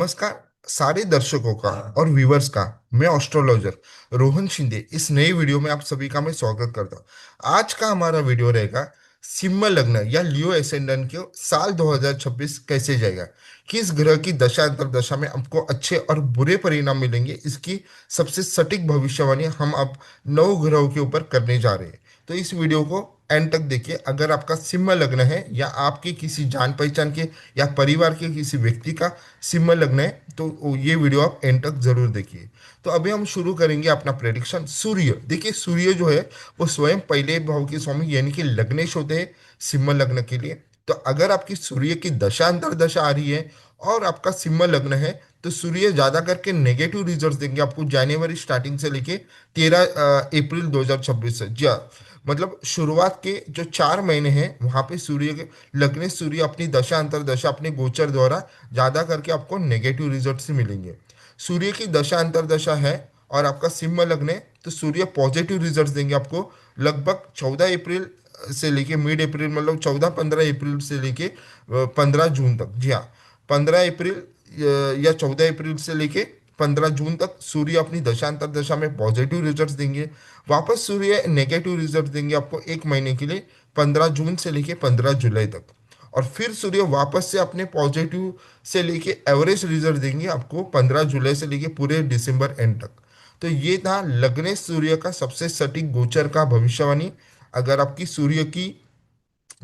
नमस्कार सारे दर्शकों का और व्यूवर्स का। मैं एस्ट्रोलॉजर रोहन शिंदे इस नई वीडियो में आप सभी का मैं स्वागत करता हूँ। आज का हमारा वीडियो रहेगा सिंह लग्न या लियो एसेंडेंट के साल 2026 कैसे जाएगा, किस ग्रह की दशा अंतरदशा में आपको अच्छे और बुरे परिणाम मिलेंगे, इसकी सबसे सटीक भविष्यवाणी हम अब 9 ग्रहों के ऊपर करने जा रहे हैं। तो इस वीडियो को एंड तक देखिए। अगर आपका सिंह लग्न है या आपके किसी जान पहचान के या परिवार के किसी व्यक्ति का सिंह लग्न है तो ये वीडियो आप एंड तक जरूर देखिए। तो अभी हम शुरू करेंगे अपना प्रेडिक्शन। सूर्य, देखिए सूर्य जो है वो स्वयं पहले भाव के स्वामी यानी कि लग्नेश होते हैं सिंह लग्न के लिए। तो अगर आपकी सूर्य की दशा अंतरदशा आ रही है और आपका सिंह लग्न है तो सूर्य ज्यादा करके नेगेटिव रिजल्ट्स देंगे आपको जनवरी स्टार्टिंग से लेके 13 अप्रैल 2026 से। जी हाँ, मतलब शुरुआत के जो 4 महीने हैं वहां पे सूर्य के लग्न सूर्य अपनी दशा अंतरदशा अपने गोचर द्वारा ज्यादा करके आपको नेगेटिव रिजल्ट से मिलेंगे। सूर्य की दशा अंतरदशा है और आपका सिंह लग्न है तो सूर्य पॉजिटिव रिजल्ट्स देंगे आपको लगभग 14 अप्रैल से लेके मिड अप्रैल, मतलब 14-15 अप्रैल से लेके 15 जून तक। जी हाँ, 15 अप्रैल या 14 अप्रैल से लेके 15 जून तक सूर्य अपनी दशांतर दशा में पॉजिटिव रिजल्ट्स देंगे। वापस सूर्य नेगेटिव रिजल्ट देंगे आपको 1 महीने के लिए, 15 जून से लेके 15 जुलाई तक। और फिर सूर्य वापस से अपने पॉजिटिव से लेके एवरेज रिजल्ट देंगे आपको 15 जुलाई से लेके पूरे दिसंबर एंड तक। तो ये था लग्ने सूर्य का सबसे सटीक गोचर का भविष्यवाणी। अगर आपकी सूर्य की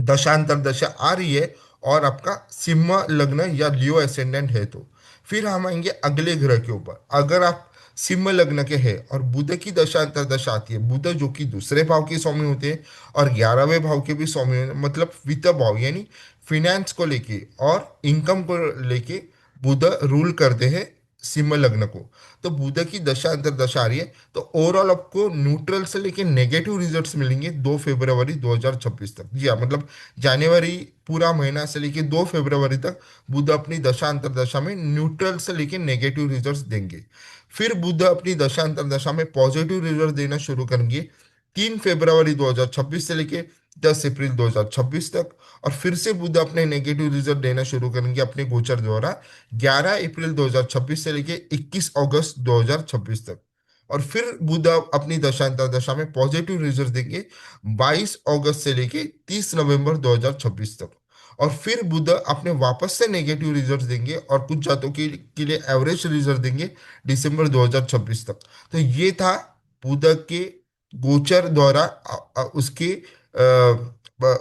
दशांतर दशा आ रही है और आपका सिंह लग्न या लियो एसेंडेंट है तो फिर हम आएंगे अगले ग्रह के ऊपर। अगर आप सिंह लग्न के हैं और बुध की दशांतर दशा आती है, बुध जो कि दूसरे भाव के स्वामी होते हैं और 11वें भाव के भी स्वामी होते हैं, मतलब वित्त भाव यानी फिनेंस को लेके और इनकम को लेके बुध रूल करते हैं सिंह लग्न को। तो बुध की दशा अंतर दशा आ रही है तो ओवरऑल आपको न्यूट्रल से लेके नेगेटिव रिजल्ट्स मिलेंगे 2 फरवरी 2026 तक। जी हाँ, मतलब जनवरी पूरा महीना से लेके 2 फरवरी तक बुध अपनी दशा अंतर दशा में न्यूट्रल से लेके नेगेटिव रिजल्ट्स देंगे। फिर बुध अपनी दशा अंतर दशा में पॉजिटिव रिजल्ट देना शुरू करेंगे 3 फरवरी 2026 से लेके 10 अप्रैल 2026 तक। और फिर से बुध अपने नेगेटिव रिजल्ट देना शुरू करेंगे अपने गोचर द्वारा 11 अप्रैल 2026 से लेके 21 अगस्त 2026 तक। और फिर बुध अपनी दशांतर दशा में पॉजिटिव रिजल्ट देंगे 22 अगस्त से लेके 30 नवंबर 2026 तक। और फिर बुध अपने वापस से नेगेटिव रिजल्ट देंगे और कुछ जातों के लिए एवरेज रिजल्ट देंगे दिसंबर 2026 तक। तो ये था बुध के गोचर द्वारा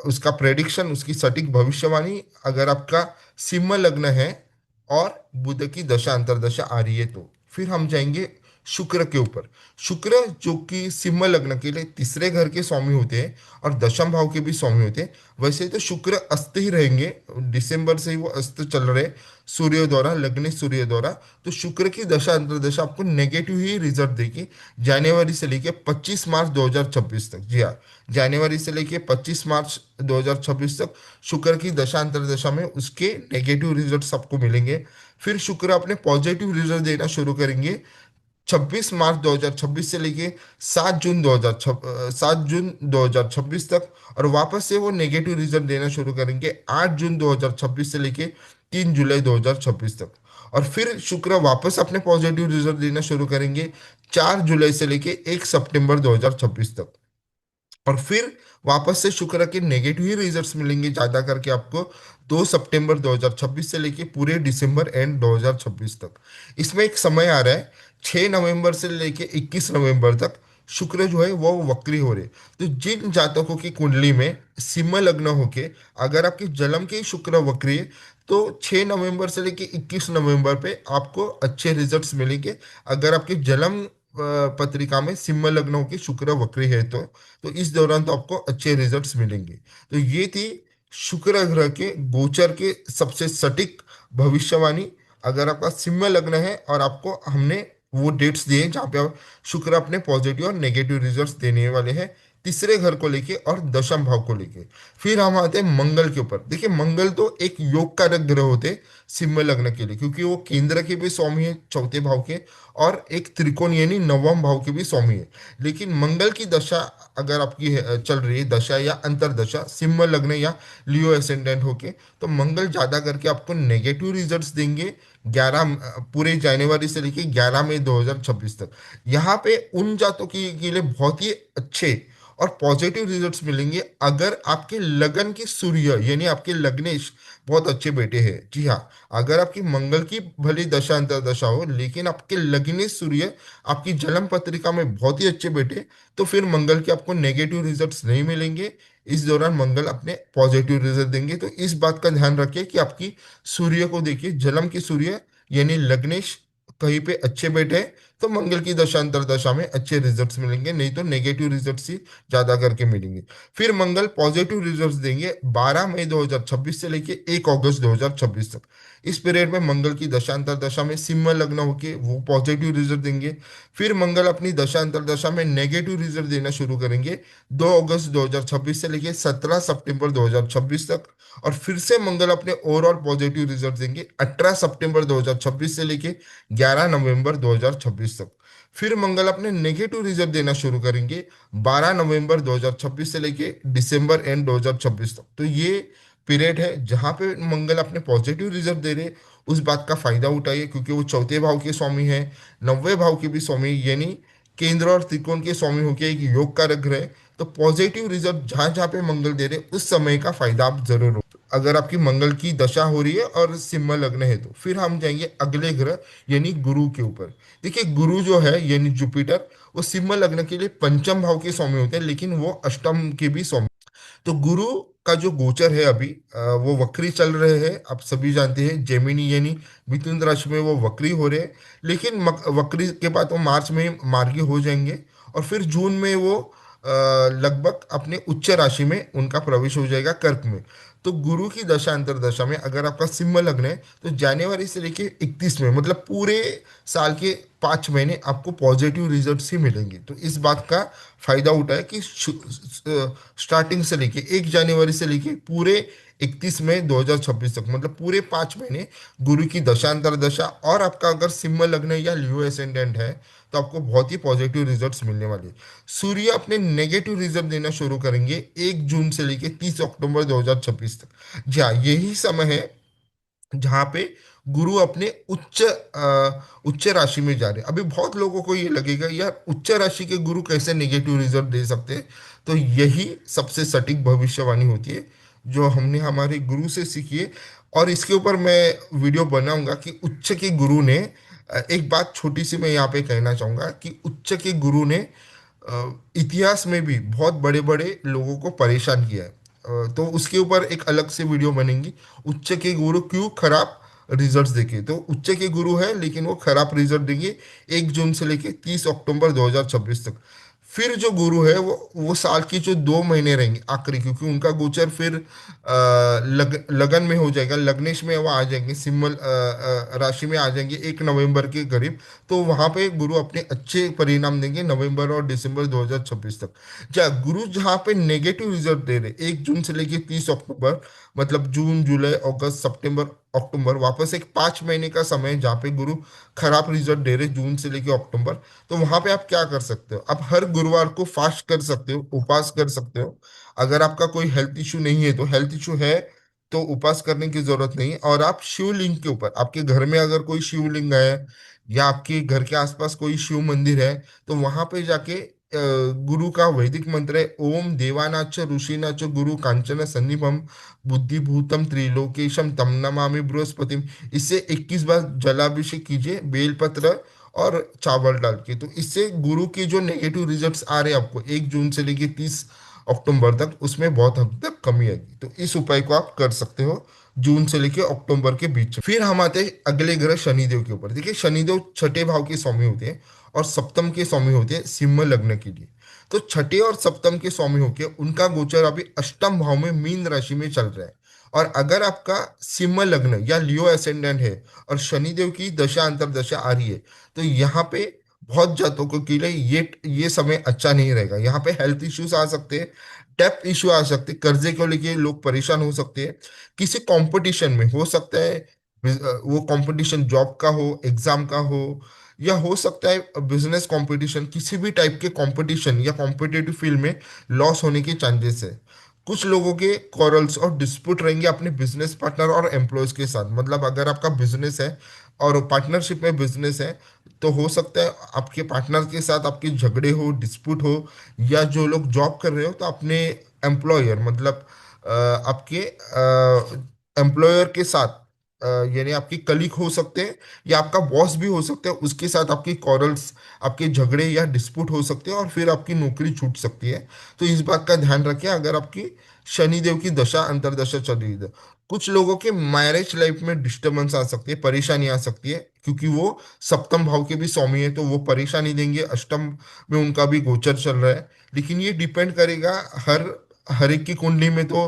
उसका प्रेडिक्शन, उसकी सटीक भविष्यवाणी। अगर आपका सिंह लग्न है और बुध की दशा अंतरदशा आ रही है तो फिर हम जाएंगे शुक्र के ऊपर। शुक्र जो कि सिंह लग्न के लिए तीसरे घर के स्वामी होते हैं और दशम भाव के भी स्वामी होते हैं। वैसे तो शुक्र अस्त ही रहेंगे, दिसंबर से ही वो अस्त चल रहे सूर्य द्वारा, लग्न सूर्य द्वारा। तो शुक्र की दशा अंतरदशा आपको नेगेटिव ही रिजल्ट देगी जनवरी से लेके 25 मार्च 2026 तक। जी हाँ, जनवरी से लेके 25 मार्च 2026 तक शुक्र की दशा अंतरदशा में उसके नेगेटिव रिजल्ट्स आपको मिलेंगे। फिर शुक्र अपने पॉजिटिव रिजल्ट देना शुरू करेंगे 26 मार्च 2026 से लेके 7 जून 2026 तक। और वापस से वो नेगेटिव रिजल्ट देना शुरू करेंगे 8 जून 2026 से लेके 3 जुलाई 2026 तक। और फिर शुक्र वापस अपने पॉजिटिव रिजल्ट देना शुरू करेंगे 4 जुलाई से लेके 1 सितंबर 2026 तक। और फिर वापस से शुक्र के नेगेटिव ही रिजल्ट्स मिलेंगे ज्यादा करके आपको 2 सितंबर 2026 से लेके पूरे दिसंबर एंड 2026 तक। इसमें एक समय आ रहा है 6 नवंबर से लेके 21 नवंबर तक शुक्र जो है वो वक्री हो रहे। तो जिन जातकों की कुंडली में सिंह लग्न होके अगर आपके जन्म के ही शुक्र वक्री है तो 6 नवंबर से लेके 21 नवंबर पे आपको अच्छे रिजल्ट्स मिलेंगे। अगर आपके जन्म पत्रिका में सिंह लग्न होके शुक्र वक्री है तो इस दौरान तो आपको अच्छे रिजल्ट्स मिलेंगे। तो ये थी शुक्र ग्रह के गोचर के सबसे सटीक भविष्यवाणी। अगर आपका सिंह लग्न है और आपको हमने वो डेट्स दिए जहाँ पे आप शुक्र अपने पॉजिटिव और नेगेटिव रिजल्ट्स देने वाले हैं, तीसरे घर को लेके और दशम भाव को लेके। फिर हम आते हैं मंगल के ऊपर। देखिए मंगल तो एक योग कारक ग्रह होते सिंह लग्न के लिए, क्योंकि वो केंद्र के भी स्वामी है चौथे भाव के, और एक त्रिकोण यानी नवम भाव के भी स्वामी है। लेकिन मंगल की दशा अगर आपकी चल रही है, दशा या अंतरदशा सिंह लग्न या लियो एसेंडेंट होके, तो मंगल ज्यादा करके आपको नेगेटिव रिजल्ट्स देंगे 11 पूरे जनवरी से लेके 11 मई 2026 तक। यहाँ पे उन जातों के लिए बहुत ही अच्छे और पॉजिटिव रिजल्ट्स मिलेंगे अगर आपके लगन की सूर्य यानी आपके लग्नेश बहुत अच्छे बैठे हैं। जी हाँ, अगर आपकी मंगल की भली दशा अंतरदशा हो लेकिन आपके लग्नेश सूर्य आपकी जन्म पत्रिका में बहुत ही अच्छे बैठे, तो फिर मंगल के आपको नेगेटिव रिजल्ट्स नहीं मिलेंगे। इस दौरान मंगल अपने पॉजिटिव रिजल्ट देंगे। तो इस बात का ध्यान रखिए कि आपकी सूर्य को देखिए, जन्म की सूर्य यानी लग्नेश कहीं पे अच्छे बैठे हैं, तो मंगल की दशांतर दशा में अच्छे रिजल्ट्स मिलेंगे, नहीं तो नेगेटिव रिजल्ट्स ही ज्यादा करके मिलेंगे। फिर मंगल पॉजिटिव रिजल्ट्स देंगे 12 मई 2026 से लेके 1 अगस्त 2026 तक। इस पीरियड में मंगल की दशांतर दशा में सिंह लग्न होके वो पॉजिटिव रिजल्ट देंगे। फिर मंगल अपनी दशांतर दशा में नेगेटिव रिजल्ट देना शुरू करेंगे 2 अगस्त 2026 से लेके 17 सितंबर 2026 तक। और फिर से मंगल अपने ओवरऑल पॉजिटिव रिजल्ट देंगे 18 सितंबर 2026 से लेके 11 नवंबर 2026 तक। फिर मंगल अपने नेगेटिव रिजल्ट देना शुरू करेंगे 12 नवंबर 2026 से लेके दिसंबर एंड 2026 तक। तो ये पीरियड है जहां पे मंगल अपने पॉजिटिव रिजल्ट दे रहे, उस बात का फायदा उठाइए, क्योंकि वो चौथे भाव के स्वामी है, नौवे भाव के भी स्वामी, यानी केंद्र और त्रिकोण के स्वामी होके एक योग कारक ग्रह है। तो पॉजिटिव रिजल्ट जहां जहां पे मंगल दे रहे उस समय का फायदा आप जरूर, अगर आपकी मंगल की दशा हो रही है और सिंह लग्न है तो। फिर हम जाएंगे अगले ग्रह यानी गुरु के ऊपर। देखिए गुरु जो है यानी जुपिटर, वो सिंह लग्न के लिए पंचम भाव के स्वामी होते हैं, लेकिन वो अष्टम के भी स्वामी। तो गुरु का जो गोचर है अभी वो वक्री चल रहे हैं, आप सभी जानते हैं। जेमिनी यानी मिथुन राशि में वो वक्री हो रहे हैं, लेकिन वक्री के बाद वो मार्च में मार्गी हो जाएंगे, और फिर जून में वो लगभग अपने उच्च राशि में उनका प्रवेश हो जाएगा कर्क में। तो गुरु की दशा अंतरदशा में अगर आपका सिंह लग्न है तो जनवरी से लेके 31 में, मतलब पूरे साल के 5 महीने आपको पॉजिटिव रिजल्ट्स ही मिलेंगे। तो इस बात का फायदा उठाए कि स्टार्टिंग से लेके 1 जनवरी से लेके पूरे 31 मई 2026 तक, मतलब पूरे 5 महीने गुरु की दशांतर दशा, और आपका अगर सिंह लग्न या लियो एसेंडेंट है तो आपको बहुत ही पॉजिटिव रिजल्ट्स मिलने वाले हैं। सूर्य अपने नेगेटिव रिजल्ट देना शुरू करेंगे 1 जून से लेके 30 अक्टूबर 2026 तक। जी हाँ, यही समय है जहाँ पे गुरु अपने उच्च राशि में जा रहे हैं। अभी बहुत लोगों को ये लगेगा यार उच्च राशि के गुरु कैसे नेगेटिव रिजल्ट दे सकते हैं, तो यही सबसे सटीक भविष्यवाणी होती है जो हमने हमारे गुरु से सीखी है। और इसके ऊपर मैं वीडियो बनाऊंगा कि उच्च के गुरु ने एक बात छोटी सी मैं यहाँ पे कहना चाहूंगा कि उच्च के गुरु ने इतिहास में भी बहुत बड़े बड़े लोगों को परेशान किया है। तो उसके ऊपर एक अलग से वीडियो बनेंगी, उच्च के गुरु क्यों खराब रिजल्ट्स देंगे। तो उच्च के गुरु है लेकिन वो खराब रिजल्ट देंगे 1 जून से लेके 30 अक्टूबर 2026 तक। फिर जो गुरु है वो साल की जो 2 महीने रहेंगे आखिरी, क्योंकि उनका गोचर फिर लगन में हो जाएगा, लग्नेश में वो आ जाएंगे, सिंह राशि में आ जाएंगे 1 नवंबर के करीब। तो वहां पे गुरु अपने अच्छे परिणाम देंगे नवंबर और दिसंबर 2026 तक। गुरु जहाँ पे नेगेटिव रिजल्ट दे रहे 1 जून से लेके 30 अक्टूबर, मतलब जून जुलाई अगस्त सितंबर अक्टूबर, वापस एक 5 महीने का समय है जहाँ पे गुरु खराब रिजल्ट दे रहे जून से लेके अक्टूबर। तो वहां पे आप क्या कर सकते हो, आप हर गुरुवार को फास्ट कर सकते हो, उपवास कर सकते हो। अगर आपका कोई हेल्थ इशू नहीं है, तो हेल्थ इशू है तो उपवास करने की जरूरत नहीं है। और आप शिवलिंग के ऊपर, आपके घर में अगर कोई शिवलिंग है या आपके घर के आसपास कोई शिव मंदिर है, तो वहां पे जाके गुरु का वैदिक मंत्र है ओम देवानाच ऋषिनाच गुरु कांचन सन्निभम बुद्धिभूतम त्रिलोकेशम तम नमामि बृहस्पतिम। इससे 21 बार जलाभिषेक कीजिए बेलपत्र और चावल डाल के। तो इससे गुरु के जो नेगेटिव रिजल्ट्स आ रहे हैं आपको 1 जून से लेके 30 अक्टूबर तक, उसमें बहुत हद तक कमी आएगी। तो इस उपाय को आप कर सकते हो जून से लेके अक्टूबर के बीच में। फिर हम आते हैं अगले ग्रह शनिदेव के ऊपर। देखिए शनिदेव छठे भाव के स्वामी होते हैं और सप्तम के स्वामी होते हैं सिंह लग्न के लिए। तो छठे और सप्तम के स्वामी होके उनका गोचर अभी अष्टम भाव में मीन राशि में चल रहा है। और अगर आपका सिंह लग्न या लियो एसेंडेंट है और शनिदेव की दशा अंतरदशा आ रही है, तो यहाँ पे बहुत जातकों के लिए ये समय अच्छा नहीं रहेगा। यहाँ पे हेल्थ इश्यूज आ सकते हैं, डेप्थ इश्यू आ सकते हैं, कर्जे को लेके लोग परेशान हो सकते हैं। किसी कंपटीशन में हो सकता है, वो कंपटीशन जॉब का हो, एग्जाम का हो, या हो सकता है बिजनेस कंपटीशन, किसी भी टाइप के कंपटीशन या कॉम्पिटिटिव फील्ड में लॉस होने के चांसेस है। कुछ लोगों के कॉरल्स और डिस्प्यूट रहेंगे अपने बिजनेस पार्टनर और एम्प्लॉयज के साथ। मतलब अगर आपका बिजनेस है और पार्टनरशिप में बिजनेस है, तो हो सकता है आपके पार्टनर के साथ आपके झगड़े हो, डिस्प्यूट हो, या जो लोग जॉब कर रहे हो तो अपने एम्प्लॉयर, मतलब आपके एम्प्लॉयर के साथ, यानी आपकी कलीग हो सकते हैं या आपका बॉस भी हो सकता है, उसके साथ आपकी कॉरल्स, आपके झगड़े या डिस्प्यूट हो सकते हैं और फिर आपकी नौकरी छूट सकती है। तो इस बात का ध्यान रखें अगर आपकी शनिदेव की दशा अंतर्दशा चल रही है। कुछ लोगों के मैरिज लाइफ में डिस्टरबेंस आ सकती है, परेशानी आ सकती है, क्योंकि वो सप्तम भाव के भी स्वामी है, तो वो परेशानी देंगे। अष्टम में उनका भी गोचर चल रहा है। लेकिन ये डिपेंड करेगा, हर हर एक की कुंडली में तो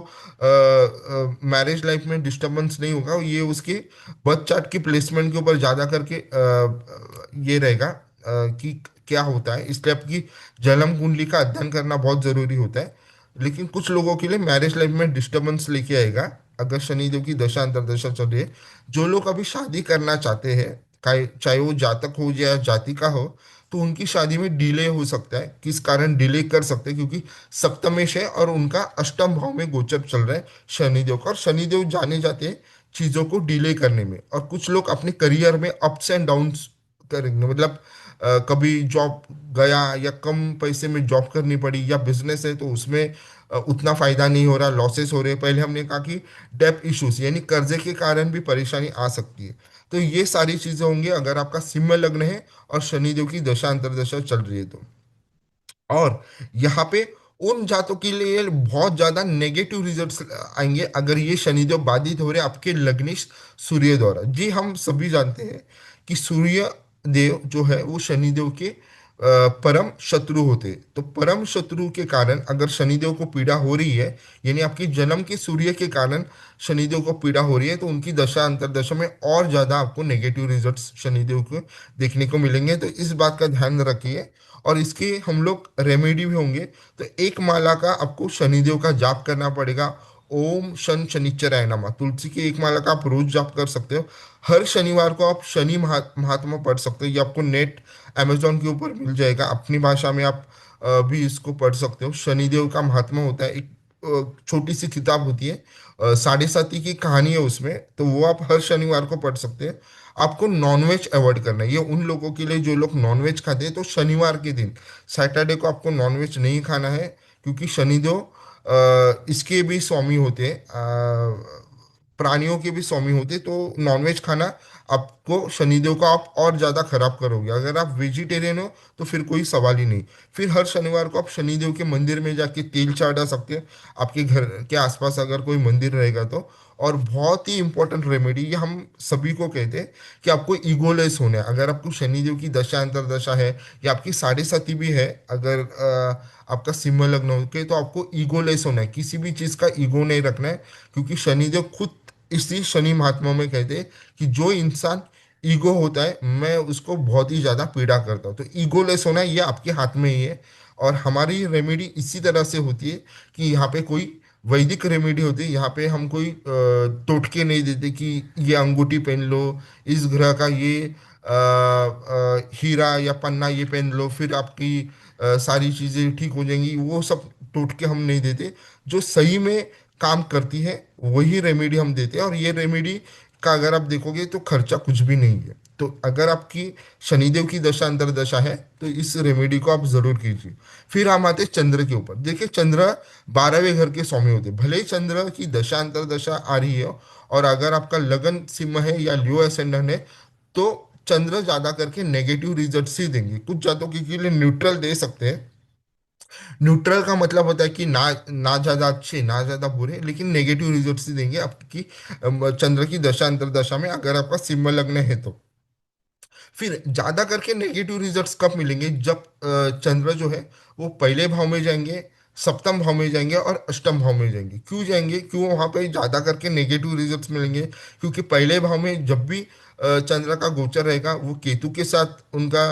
मैरिज लाइफ में डिस्टरबेंस नहीं होगा, ये उसके बर्थ चार्ट की प्लेसमेंट के ऊपर ज्यादा करके ये रहेगा कि क्या होता है। इसलिए आपकी जन्म कुंडली का अध्ययन करना बहुत जरूरी होता है। लेकिन कुछ लोगों के लिए मैरिज लाइफ में डिस्टरबेंस लेके आएगा अगर शनिदेव की दशा अंतर्दशा चल रही है। जो लोग अभी शादी करना चाहते हैं, चाहे वो जातक हो या जाति का हो, तो उनकी शादी में डिले हो सकता है। किस कारण डिले कर सकते हैं? क्योंकि सप्तमेश है और उनका अष्टम भाव में गोचर चल रहा है शनिदेव का, और शनिदेव जाने जाते हैं चीजों को डिले करने में। और कुछ लोग अपने करियर में अप्स एंड डाउन्स करेंगे। मतलब कभी जॉब गया या कम पैसे में जॉब करनी पड़ी, या बिजनेस है तो उसमें उतना फायदा नहीं हो रहा, लॉसेस हो रहे हैं। पहले हमने कहा कि डेप इश्यूज यानी कर्जे के कारण भी परेशानी आ सकती है। तो ये सारी चीजें होंगी अगर आपका सिंह लग्न है और शनिदेव की दशा अंतर्दशा चल रही है तो। और यहाँ पे उन जातों के लिए बहुत ज्यादा नेगेटिव रिजल्ट्स आएंगे अगर ये शनिदेव बाधित हो रहे आपके लग्निश सूर्य द्वारा। जी, हम सभी जानते हैं कि सूर्य देव जो है वो शनिदेव के परम शत्रु होते हैं। तो परम शत्रु के कारण अगर शनिदेव को पीड़ा हो रही है, यानी आपकी जन्म के सूर्य के कारण शनिदेव को पीड़ा हो रही है, तो उनकी दशा अंतर्दशा में और ज्यादा आपको नेगेटिव रिजल्ट्स शनिदेव को देखने को मिलेंगे। तो इस बात का ध्यान रखिए। और इसके हम लोग रेमेडी भी होंगे। तो एक माला का आपको शनिदेव का जाप करना पड़ेगा। ओम शन शनिच्चराय नमः, तुलसी की एक माला का आप रोज जाप कर सकते हो। हर शनिवार को आप शनि महात्मा पढ़ सकते हो। ये आपको नेट अमेजोन के ऊपर मिल जाएगा, अपनी भाषा में आप भी इसको पढ़ सकते हो। शनिदेव का महात्मा होता है, एक छोटी सी किताब होती है, साढ़े साती की कहानी है उसमें, तो वो आप हर शनिवार को पढ़ सकते हैं। आपको नॉनवेज अवॉइड करना है। ये उन लोगों के लिए जो लोग नॉनवेज खाते हैं, तो शनिवार के दिन, सैटरडे को आपको नॉनवेज नहीं खाना है, क्योंकि शनिदेव इसके भी स्वामी होते हैं, प्राणियों के भी स्वामी होते हैं। तो नॉनवेज खाना आपको शनिदेव को आप और ज्यादा खराब करोगे। अगर आप वेजिटेरियन हो तो फिर कोई सवाल ही नहीं। फिर हर शनिवार को आप शनिदेव के मंदिर में जाके तेल चढ़ा सकते हैं, आपके घर के आसपास अगर कोई मंदिर रहेगा तो। और बहुत ही इंपॉर्टेंट रेमेडी, ये हम सभी को कहते हैं कि आपको ईगोलेस होना है। अगर आपको शनिदेव की दशा अंतर्दशा है या आपकी साढ़े साथी भी है, अगर आपका सिंह लग्न हो के, तो आपको ईगोलेस होना है, किसी भी चीज का ईगो नहीं रखना है। क्योंकि शनिदेव खुद इसी शनि महात्मा में कहते हैं कि जो इंसान ईगो होता है, मैं उसको बहुत ही ज्यादा पीड़ा करता हूँ। तो ईगोलेस होना ये आपके हाथ में ही है। और हमारी रेमेडी इसी तरह से होती है कि यहाँ पे कोई वैदिक रेमेडी होती है। यहाँ पे हम कोई टोटके नहीं देते कि ये अंगूठी पहन लो, इस ग्रह का ये हीरा या पन्ना ये पहन लो, फिर आपकी सारी चीजें ठीक हो जाएंगी। वो सब टोटके हम नहीं देते। जो सही में काम करती है वही रेमेडी हम देते हैं। और ये रेमेडी का अगर आप देखोगे तो खर्चा कुछ भी नहीं है। तो अगर आपकी शनिदेव की दशा अंतर्दशा है तो इस रेमेडी को आप जरूर कीजिए। फिर हम आते हैं चंद्र के ऊपर। देखिए, चंद्र 12वें घर के स्वामी होते हैं। भले ही चंद्र की दशा अंतर्दशा आ रही है और अगर आपका लगन सिंह है या लियो एसेंडेंट है, तो चंद्र ज्यादा करके नेगेटिव रिजल्ट ही देंगे। कुछ जातकों के लिए न्यूट्रल दे सकते हैं। न्यूट्रल का मतलब होता है कि ना ना ज्यादा अच्छे ना ज्यादा बुरे, लेकिन नेगेटिव रिजल्ट्स ही देंगे आपकी चंद्र की दशा अंतर्दशा में, अगर आपका सिंह लग्न है तो। फिर ज्यादा करके नेगेटिव रिजल्ट्स कब मिलेंगे? जब चंद्र जो है वो पहले भाव में जाएंगे, सप्तम भाव में जाएंगे और अष्टम भाव में जाएंगे। क्यों जाएंगे, क्यों वहां पे ज्यादा करके नेगेटिव रिजल्ट्स मिलेंगे? क्योंकि पहले भाव में जब भी चंद्र का गोचर रहेगा वो केतु के साथ उनका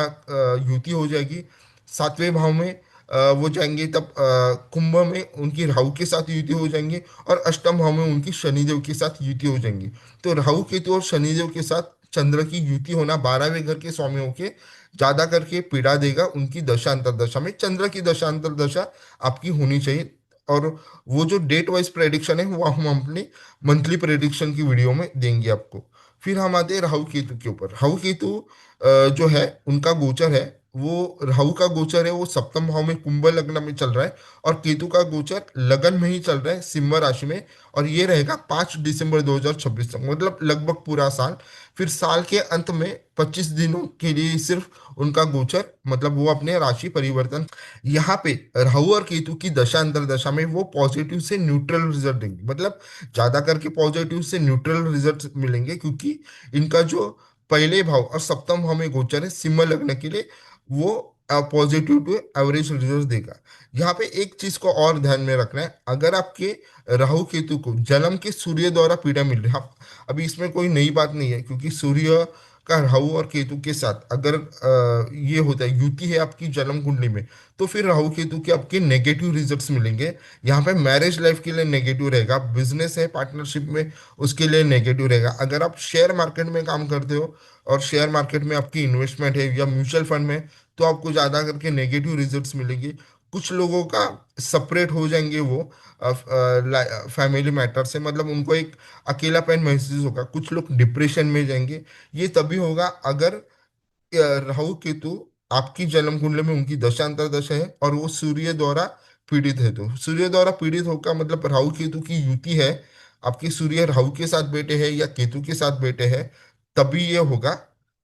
युति हो जाएगी। सातवें भाव में वो जाएंगे तब कुंभ में उनकी राहु के साथ युति हो जाएंगे, और अष्टम भाव में उनकी शनिदेव के साथ युति हो जाएंगी। तो राहु केतु और शनिदेव के साथ चंद्र की युति होना 12वें घर के स्वामियों के ज्यादा करके पीड़ा देगा। उनकी दशा अंतरदशा में चंद्र की दशा अंतरदशा आपकी होनी चाहिए। और वो जो डेट वाइज प्रेडिक्शन है वो हम अपने मंथली प्रेडिक्शन की वीडियो में देंगे आपको। फिर हम आते हैं राहु केतु के ऊपर। राहु केतु जो है उनका गोचर है, वो राहु का गोचर है वो सप्तम भाव में कुंभ लग्न में चल रहा है, और केतु का गोचर लगन में ही चल रहा है सिंह राशि में। और ये रहेगा 5 दिसंबर 2026 तक, मतलब लगभग पूरा साल। फिर साल के अंत में 25 दिनों के लिए सिर्फ उनका गोचर, मतलब वो अपने राशि परिवर्तन। यहाँ पे राहु और केतु की दशा अंतर दशा में वो पॉजिटिव से न्यूट्रल रिजल्ट देंगे, मतलब ज्यादा करके पॉजिटिव से न्यूट्रल रिजल्ट मिलेंगे, क्योंकि इनका जो पहले भाव और सप्तम भाव में गोचर है सिंह लग्न के लिए, वो पॉजिटिव टू एवरेज रिजल्ट देगा। यहाँ पे एक चीज को और ध्यान में रखना है, अगर आपके राहु केतु को जन्म के सूर्य द्वारा पीड़ा मिल रही है, अभी इसमें कोई नई बात नहीं है, क्योंकि सूर्य का राहु और केतु के साथ अगर ये होता है युति है आपकी जन्म कुंडली में, तो फिर राहु केतु के आपके नेगेटिव रिजल्ट्स मिलेंगे। यहाँ पे मैरिज लाइफ के लिए नेगेटिव रहेगा, बिजनेस है पार्टनरशिप में उसके लिए नेगेटिव रहेगा। अगर आप शेयर मार्केट में काम करते हो और शेयर मार्केट में आपकी इन्वेस्टमेंट है या म्यूचुअल फंड में, तो आपको ज़्यादा करके नेगेटिव रिजल्ट्स मिलेंगे। कुछ लोगों का सेपरेट हो जाएंगे वो फैमिली मैटर से, मतलब उनको एक अकेलापन महसूस होगा। कुछ लोग डिप्रेशन में जाएंगे। ये तभी होगा अगर राहु केतु आपकी जन्म कुंडली में उनकी दशांतर दशा है और वो सूर्य द्वारा पीड़ित है। तो सूर्य द्वारा पीड़ित होकर मतलब राहु केतु की युति है, आपकी सूर्य राहु के साथ बैठे हैं या केतु के साथ बैठे हैं, तभी ये होगा,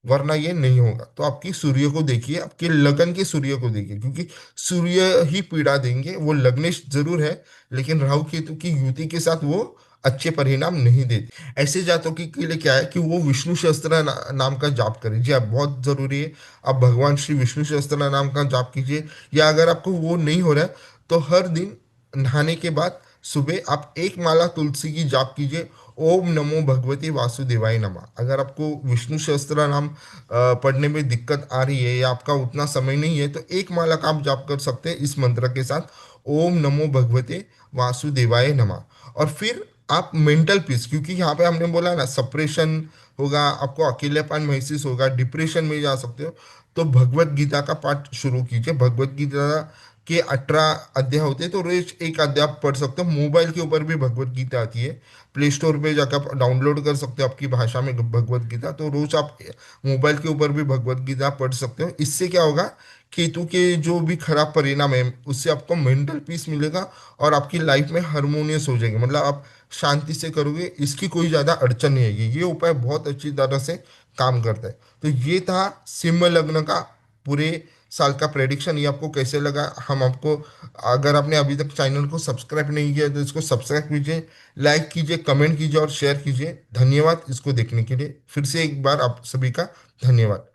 वरना ये नहीं होगा। तो आपकी सूर्य को देखिए, आपके लगन के सूर्य को देखिए, क्योंकि सूर्य ही पीड़ा देंगे। वो लग्नेश जरूर है, लेकिन राहु केतु की युति के साथ वो अच्छे परिणाम नहीं देते। ऐसे जातकों के लिए क्या है कि वो विष्णु सहस्त्र नाम का जाप करें। जी आप, बहुत जरूरी है। आप भगवान श्री विष्णु सहस्त्र नाम का जाप कीजिए, या अगर आपको वो नहीं हो रहा है तो हर दिन नहाने के बाद सुबह आप एक माला तुलसी की जाप कीजिए। ओम नमो भगवते वासुदेवाय नमः। अगर आपको विष्णु सहस्त्र नाम पढ़ने में दिक्कत आ रही है या आपका उतना समय नहीं है, तो एक माला का आप जाप कर सकते हैं इस मंत्र के साथ, ओम नमो भगवते वासुदेवाय नमः। और फिर आप मेंटल पीस, क्योंकि यहाँ पे हमने बोला ना सप्रेशन होगा, आपको अकेलेपन महसूस होगा, डिप्रेशन में जा सकते हो, तो भगवत गीता का पाठ शुरू कीजिए। भगवत गीता के 18 अध्याय होते हैं, तो रोज एक अध्याय आप पढ़ सकते हो। मोबाइल के ऊपर भी भगवत गीता आती है, प्ले स्टोर पे जाकर आप डाउनलोड कर सकते हो आपकी भाषा में भगवत गीता। तो रोज आप मोबाइल के ऊपर भी भगवत गीता पढ़ सकते हो। इससे क्या होगा, केतु के जो भी खराब परिणाम है उससे आपको मेंटल पीस मिलेगा, और आपकी लाइफ में हारमोनियस हो जाएंगे, मतलब आप शांति से करोगे, इसकी कोई ज़्यादा अड़चन नहीं आएगी। ये उपाय बहुत अच्छी तरह से काम करता है। तो ये था सिंह लग्न का पूरे साल का प्रेडिक्शन। ये आपको कैसे लगा हम आपको, अगर आपने अभी तक चैनल को सब्सक्राइब नहीं किया तो इसको सब्सक्राइब कीजिए, लाइक कीजिए, कमेंट कीजिए और शेयर कीजिए। धन्यवाद इसको देखने के लिए। फिर से एक बार आप सभी का धन्यवाद।